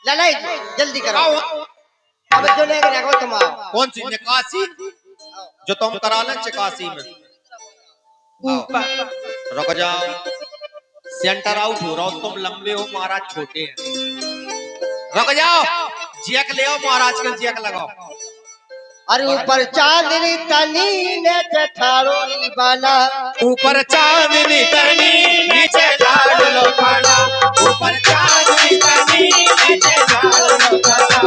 ललाई जल्दी करो। अब जो लेकर रखो तुम आओ। कौन सी निकासी जो तुम करा लें चिकासी में? ऊपर रुक जाओ, सेंटर आउट हो रहा हो, तुम लंबे हो महाराज छोटे हैं। रुक जाओ, जैक ले आओ महाराज के, जैक लगाओ। अरे ऊपर चांदनी तनी नीचे थारोली बना। ऊपर चांदनी तनी नीचे लाडलो खाना। ऊपर चांदनी तनी नीचे लाडलो खाना।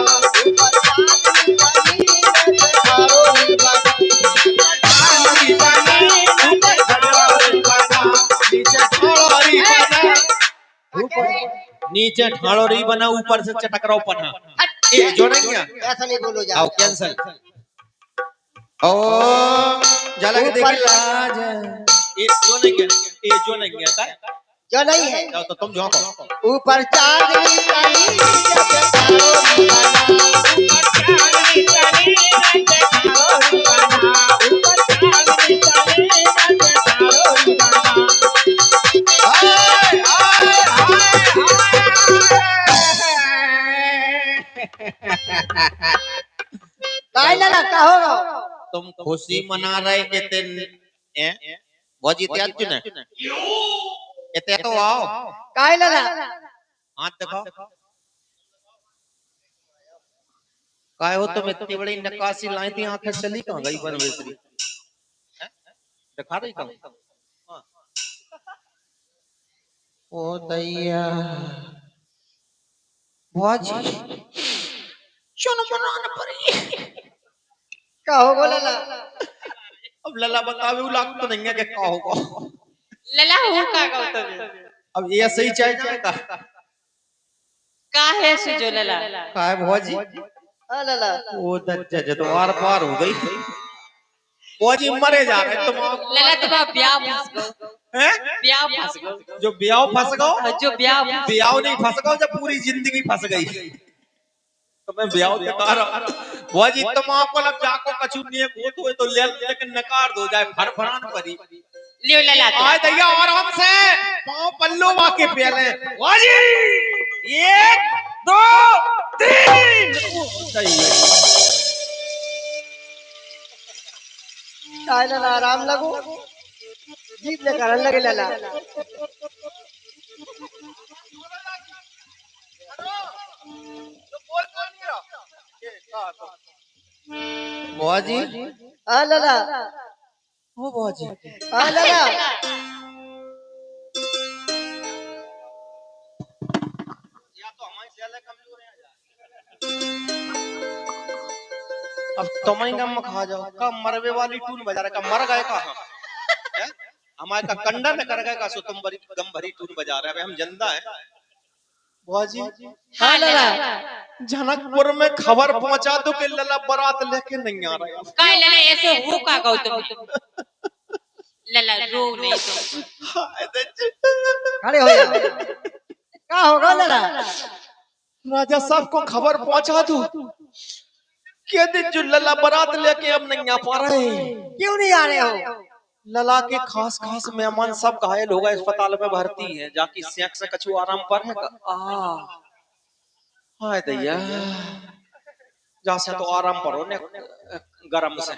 ऊपर चांदनी तनी नीचे थारोली बना। चांदनी तनी ऊपर ढालोरी बना। नीचे ढालोरी बना। नीचे ढालोरी बना, ऊपर से चटकराव पन्ना। ये जो नहीं है ऐसा नहीं बोलो आओ जाओ। कैंसल। ओ झलक देखी लाज है। ये जो नहीं है, ये जो नहीं है का जो नहीं है जाओ तो तुम झोंको। ऊपर चांदनी तनी नीचे थारोली बना। ऊपर चांदनी तनी नीचे ढालोरी बना। ऊपर चांदनी तनी नीचे ढालोरी बना। हाय हाय हाय। काय लला का हो? तुम खुशी मना रहे इतने बहुत जीते आज तूने इतने तो आओ। काय लला हाथ दिखाओ। काय हो तुम इतनी बड़ी नक्काशी लाई थी, आंखें चली कहाँ गई बनवेसरी? दिखा रही कहाँ? ओ दैया बहुत चुन मनाना पड़ी। का हो गो लला? अब लला बतावे वो लाग तो नहीं है कि क्या होगा। लला हूँ का गौतम अब ये सही चाहिए का का है सुजो लला का है भौजी? हाँ लला वो दज्जा तो आर पार हो गई। भौजी मरे जा रहे तुम। लला तुम्हारा ब्याह फंस गो हैं? ब्याह फंस गो जो ब्याह फंस गो, जो ब्याह फंस ब्याह नहीं फंस गो, जब पूरी जिंदगी फंस गई तो मैं ब्याह के कार भौजी तुम आपको लग जाको कछु नहीं है गोत हुए तो ले लेकिन नकार दो जाए फरफरान परी। लियो लला आए दैया आराम से पांव पल्लो वाके पहले भौजी 1 2 3 काय लला आराम लगो जीप लेकर लगे लला। भौजी हाँ लला ओ भौजी हाँ लला या तो हमारी सेल कमजोर है। अब तुम ही नम खा जाओ का मरवे वाली टून बजा रहा का मर गए कहाँ हैं? हमारे का कंडा न कर गए का सो तुम बड़ी गम भरी टून बजा रहे हैं हम जिंदा है। भौजी हाँ लला जनकपुर में खबर पहुंचा दो कि लला बारात लेके नहीं आ रहा। का लला ऐसे हो का गौतम लला रो नहीं तुम खड़े हो जा। का होगा लला? राजा साहब को खबर पहुंचा दो कि दिन जो लला बारात लेके अब नहीं आ पा रहे। क्यों नहीं आ रहे हो? लला के खास खास मेहमान सब घायल हो गए, अस्पताल में भर्ती है, जाके सेंक से कछु आराम पर है हाय दैया जा से तो आराम पर हो ने गरम से।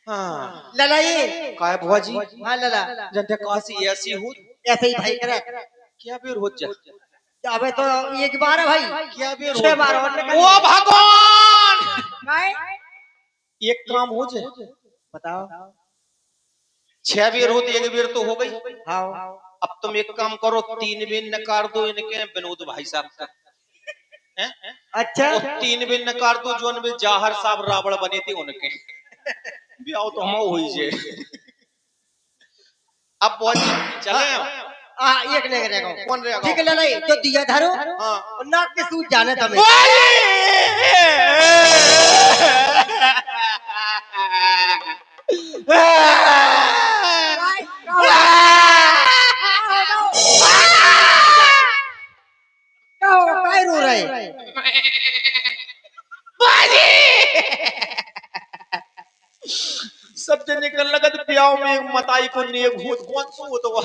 हाँ लला ये काय भौजी हाँ लला जनते काशी ऐसी हो ऐसे ही भाई करे। क्या बेर हो जा अबे तो एक बार है भाई क्या बेर 6 बार और निकल। ओ भगवान काय एक काम हो जाए बताओ। 6 बेर हो तो 1 बेर तो हो गई। हाँ अब तुम एक काम करो 3 बेर नकार दो इनके विनोद भाई साहब का हैं? अच्छा और 3 बेर नकार दो जो उनमें जाहर साहब रावण बने थे उनके ब्याह तो हम हो ही जे। अब भौजी चले एक ले रहेगा कौन रहेगा? ठीक है लला जो दिया धरो हाँ और नाक के सूज जाने तुम्हें। काय रो रहे? सब जने निकल लगत ब्याह में एक मताई को नेक भूत कौन सो हो तो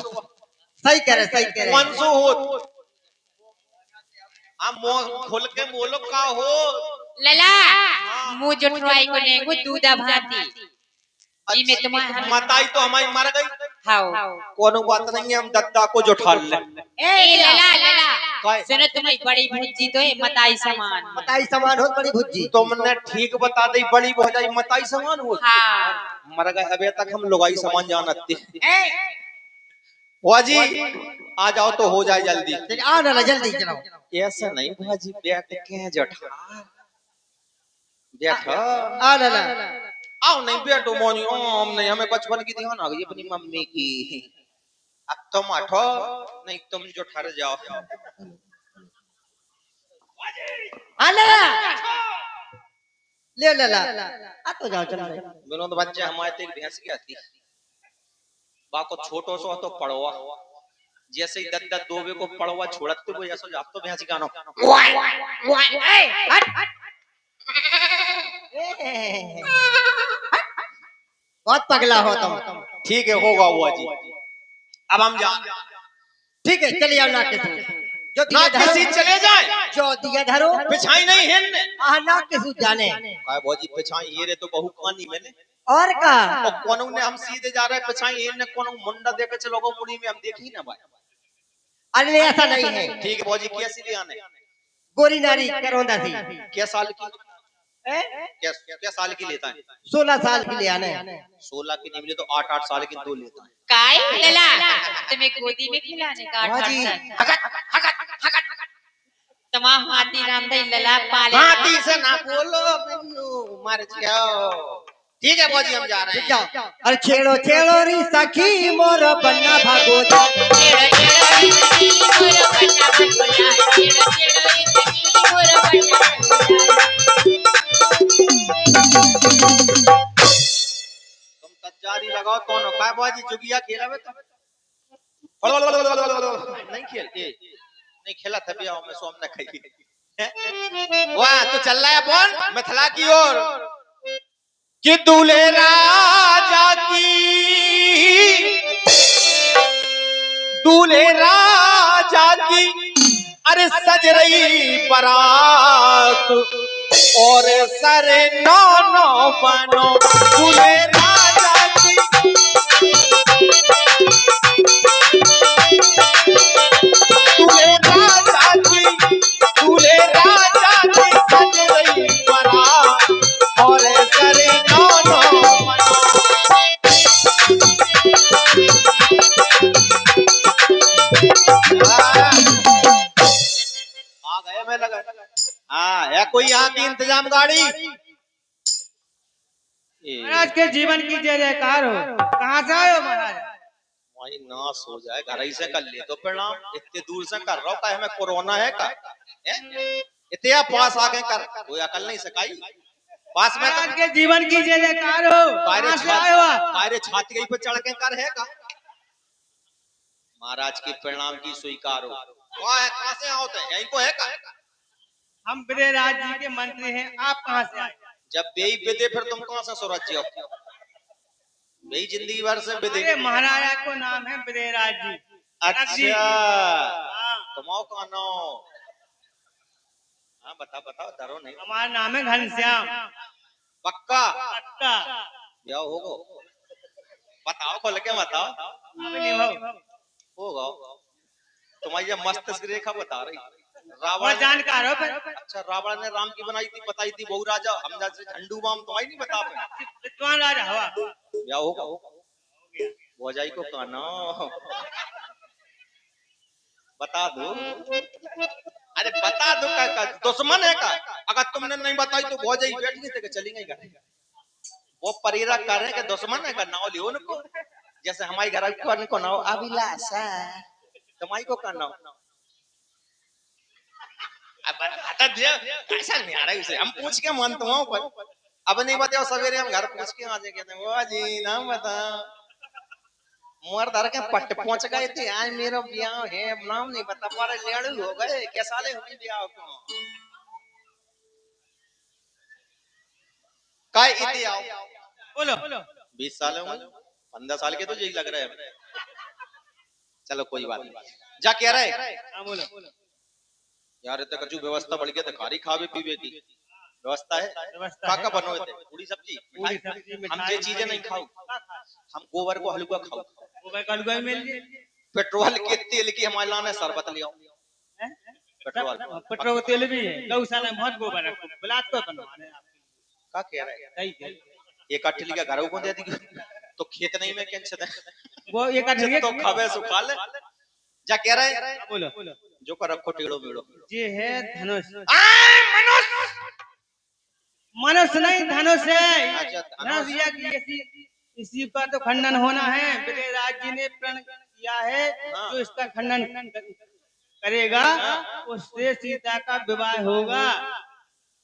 सही कह रहे कौन सो हो आप मुंह खोल के बोलो का हो। लला मुंह जो ट्राई को लेंगो दूधा भाती जी में तुम्हारा माताई तो हमारी मर गई। हाओ कोनो बात नहीं है, हम दद्दा को जो ठाल ले। ए लला लला काय? सुनो तुम्हारी बड़ी भुज्जी तो है मताई समान बताई समान हो बड़ी भुज्जी। तुमने ठीक बता दी, बड़ी भौजाई मताई समान हो। हाँ मर गए अबे तक हम लुगाई समान जानते। बुआ जी आ जाओ तो हो जाए जल्दी। ठीक आओ ना जल्दी चलाओ। ऐसा नहीं बुआ जी, बैठ के जठा बैठो। आ ना आओ नहीं बैठो मोनी, ओम नहीं, हमें बचपन की ध्यान आ गई अपनी मम्मी की। अब तुम उठो, नहीं तुम जो ठहर जाओ। आ ना ले ले ला आ तो जाओ चलो। विनोद बच्चे हमारे तो एक भैंस की आती, बाको छोटो सो तो पड़वा, जैसे ही दद्दा दोबे को पड़वा छोड़ते वो ऐसा जाप तो भैंस गानो। बहुत पगला हो तुम। ठीक है होगा बुआ जी, अब हम जा। ठीक है चलिए आओ ना के जो ना दिया धरो किसी चले जाए, जो दिया धरो पिछाई नहीं है। आ ना के जाने काय बुआ जी पिछाई ये रे तो बहु कहानी मैंने। और का तो कोनो ने हम सीधे जा रहे हैं पिछाई ये ने कोनो मुंडा देके चलोगे मुड़ी में हम देखी ना भाई। अरे ऐसा नहीं है। ठीक है बुआ जी, कैसी ले आने? गोरी नारी करौंदा थी क्या साल की? क्या क्या साल की लेता है? 16 साल की ले आने 16 की नहीं मिले तो 8-8 साल की दो लेता है। काय लला तुम्हें गोदी में खिलाने का हाजी। तमाम हाथी राम दई लला पाले हाथी से ना बोलो बिन्नू, मर जाओ। ठीक है बुआ जी हम जा रहे हैं। जाओ अरे छेड़ो छेड़ो री सखी मोर बन्ना भागो जा। चेड़ा चेड़ा रे सखी मोर बन्ना भगोला चेड़ा चेड़ा रे सखी मोर बन्ना भगोला। तुम तजारी लगाओ कौन काय बुआ जी जुगिया खेला में तुम? नहीं खेलते, नहीं खेला था भी आओ मैं सोम न खाई। वाह तो चल रहा है अपन मिथिला की ओर कि दूल्हे राजा की, दूल्हे राजा की अरे सज रही बारात और सरे नौ नौ बनो दूल्हे राजा की। दूल्हे राजा की, दूल्हे राजा की सज रही बारात और सरे नौ नौ बनो। आ गए मैं लगा। हाँ है कोई यहाँ की इंतजाम गाड़ी? महाराज के जीवन की जय जयकार हो। कहाँ से आए हो महाराज? वही नाश हो जाए, घर ही से कर ले तो प्रणाम। इतने दूर से कर रहा हूँ, का हमें कोरोना है का? इतने पास आ गए कर, कोई अकल नहीं सकाई पास में। महाराज के जीवन की जय जयकार हो। कहाँ से आए हो आप? कायरे छाती पे चढ़ के कर है का? महाराज की प्रणाम की स्वीकार हो। कहाँ से आओते हैं? यहीं को है का? हम ब्रजराज जी के मंत्री हैं। आप कहाँ से आए? जब बेई विदे फिर तुम कहाँ से स्वराज्य हो? बेई जिंदगी भर से विदे। अरे महाराजा को नाम है ब्रजराज जी। अच्छा तुम्हारा का नाम? हाँ बताओ बताओ, डरो नहीं। हमारा नाम है घनश्याम। पक्का पक्का ब्याह होगा? बताओ खोल के बताओ। होगा तुम्हारी ये मस्तिष्क रेखा बता रही। रावण जानकार हो फिर। अच्छा रावण ने राम की बनाई थी, बताई थी बहु राजा, हम जैसे झंडू बाम तुम्हारी नहीं बता पाए। विद्वान राजा हवा। ब्याह होगा? भौजाई को कहना बता दो। अरे बता दो का दुश्मन है का? अगर तुमने नहीं बताई तो भौजाई बैठ गई थे चली गई। वो परीरा कर रहे हैं कि दुश्मन है का नाव लियो उनको, जैसे हमारे घर को नाव अभिलाषा, तुम्हारी को का नाव। अब हटा दिया, ऐसा नहीं आ रहा है उसे, हम पूछ के मानता हूँ पर अब नहीं बताओ। सवेरे हम घर पूछ के आ जाए वो जी नाम बता। मोर धर के पट पहुंच गए थे, आज मेरा ब्याह है, नाम नहीं बता पा रहे, लेड़ू हो गए। क्या साले हुई ब्याह को काय इति आओ बोलो 20 साल हो 15 साल के तो यही लग रहे हैं। चलो कोई बात नहीं, जा कह रहे हाँ बोलो। यार इतने कछु व्यवस्था बढ़ गया खारी खावे पीवे की व्यवस्था है व्यवस्था का बनोए थे पूरी सब्जी पूरी मिठाई सब्जी हम मिठाई ये चीजें नहीं खाओ हम गोबर को हलवा खाओ वो भाई कल कोई मिल गई पेट्रोल के तेल की हमारे लाने शरबत ले आओ पेट्रोल पेट्रोल तेल भी है गौशाला में बहुत गोबर है बिलात को बनवाने का कह रहे हैं सही है एक अठली का घर को दे दी तो खेत नहीं में कैंसर है वो एक आदमी तो खावे सुखा ले जा कह रहे हैं बोलो जो कर रखो टेढ़ो मेढ़ो ये है धनुष मनुष्य नहीं धनुष है अच्छा, धनुष इसी का तो खंडन होना है विजयराज जी ने प्रण किया है जो इसका खंडन करेगा उससे सीता का विवाह होगा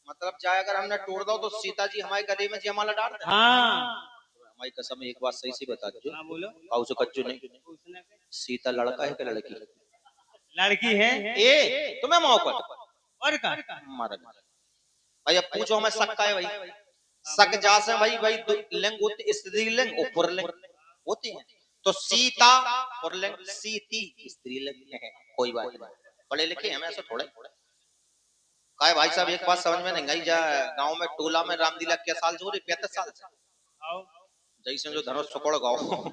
मतलब चाहे अगर हमने तोड़ दो तो सीता जी हमारे गले में जयमाला डाल दे हाँ हमारी कसम एक बात सही से बता दो हाँ बोलो काऊ से कच्चू नहीं सीता लड़का है कि लड़की लड़की है ए तुम्हें मौका और का मारा भाई अब पूछो हमें शक का है भाई शक जा से भाई भाई लिंग होते स्त्रीलिंग और पुरलिंग होते हैं तो सीता पुरलिंग सीती स्त्रीलिंग है कोई बात नहीं पढ़े लिखे हमें ऐसा थोड़े काय भाई साहब एक बात समझ में नहीं आई जा गांव में टोला में रामलीला क्या साल से हो रही 35 साल से जैसे जो धनुष सुकड़ गाँव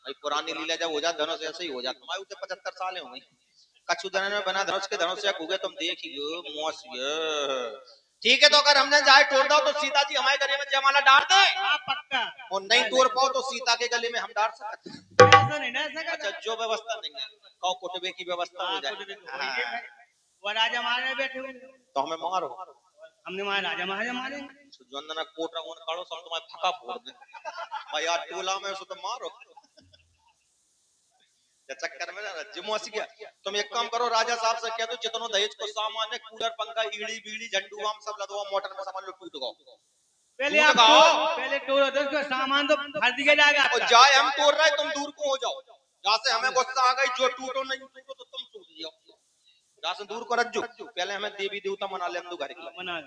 भाई पुरानी लीला जब हो जाए धनुष ऐसे ही हो जाता हमारे उसे 75 साल हो गई कछु दिन में बना धनुष के धनुष से गए तुम देखिए मोसिए ठीक है तो अगर हमने जाए तोड़ दो तो सीता जी हमारे गले में जयमाला डाल दे पक्का और नहीं तोड़ पाओ तो सीता के गले में हम डाल सकते ऐसा नहीं ना सका अच्छा जो व्यवस्था नहीं है कौ कुटबे की व्यवस्था हो जाए वो राजा महाराजा बैठे हुए तो हमें मारो हमने वहाँ राजा महाराजा मारे सुजवंदना कोट रंगून काढ़ो सब तुम्हारे फका फोड़ दे भाई यार टोला में सो तो मारो या चक्कर में ना जिमोसी गया तुम एक काम करो राजा साहब से कह दो जितनो दहेज को सामान है कूलर पंखा ईड़ी बीड़ी झंडू आम सब लदवा मोटर में सामान लो टूट गो पहले आप पहले तोड़ो तो उसका सामान तो भर दिया जाएगा और जाए हम तोड़ रहे तुम दूर को हो जाओ जहाँ से हमें गुस्सा आ गई जो टूटो नहीं टूटो तो तुम टूट जाओ जहाँ से दूर को रज्जो पहले हमें देवी देवता मना ले हम घर की मना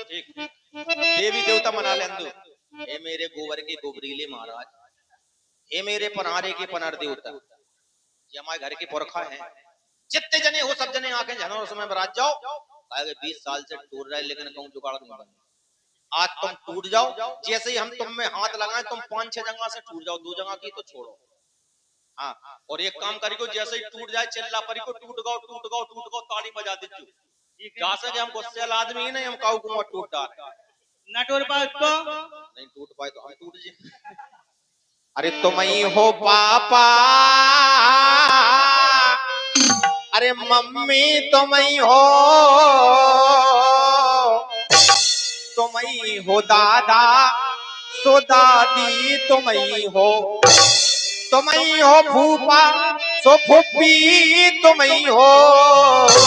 ठीक देवी देवता मना ले अंदू हे मेरे गोबर के गोबरीले महाराज हे मेरे पनारे के पनार देवता ये हमारे घर के पुरखा है जितने जने हो सब जने आके जनवर समय बरात जाओ 20 साल से टूट रहे लेकिन कहूँ जुगाड़ नहीं बने आज तुम टूट जाओ जैसे ही हम तुम में हाथ लगाए तुम 5-6 जगह से टूट जाओ 2 जगह की तो छोड़ो हाँ और एक काम करी जैसे ही टूट जाए चिल्ला परी को टूट गो ताली बजा दीजिए जहाँ से हम गुस्से आदमी नहीं हम काऊ को टूट डाल न टूट पाए तो नहीं टूट पाए तो हम टूट जाए अरे तुम ही हो पापा अरे मम्मी तुम ही हो तुम ही हो दादा तो दादी तुम ही हो फूफा सो फूफी तुम ही हो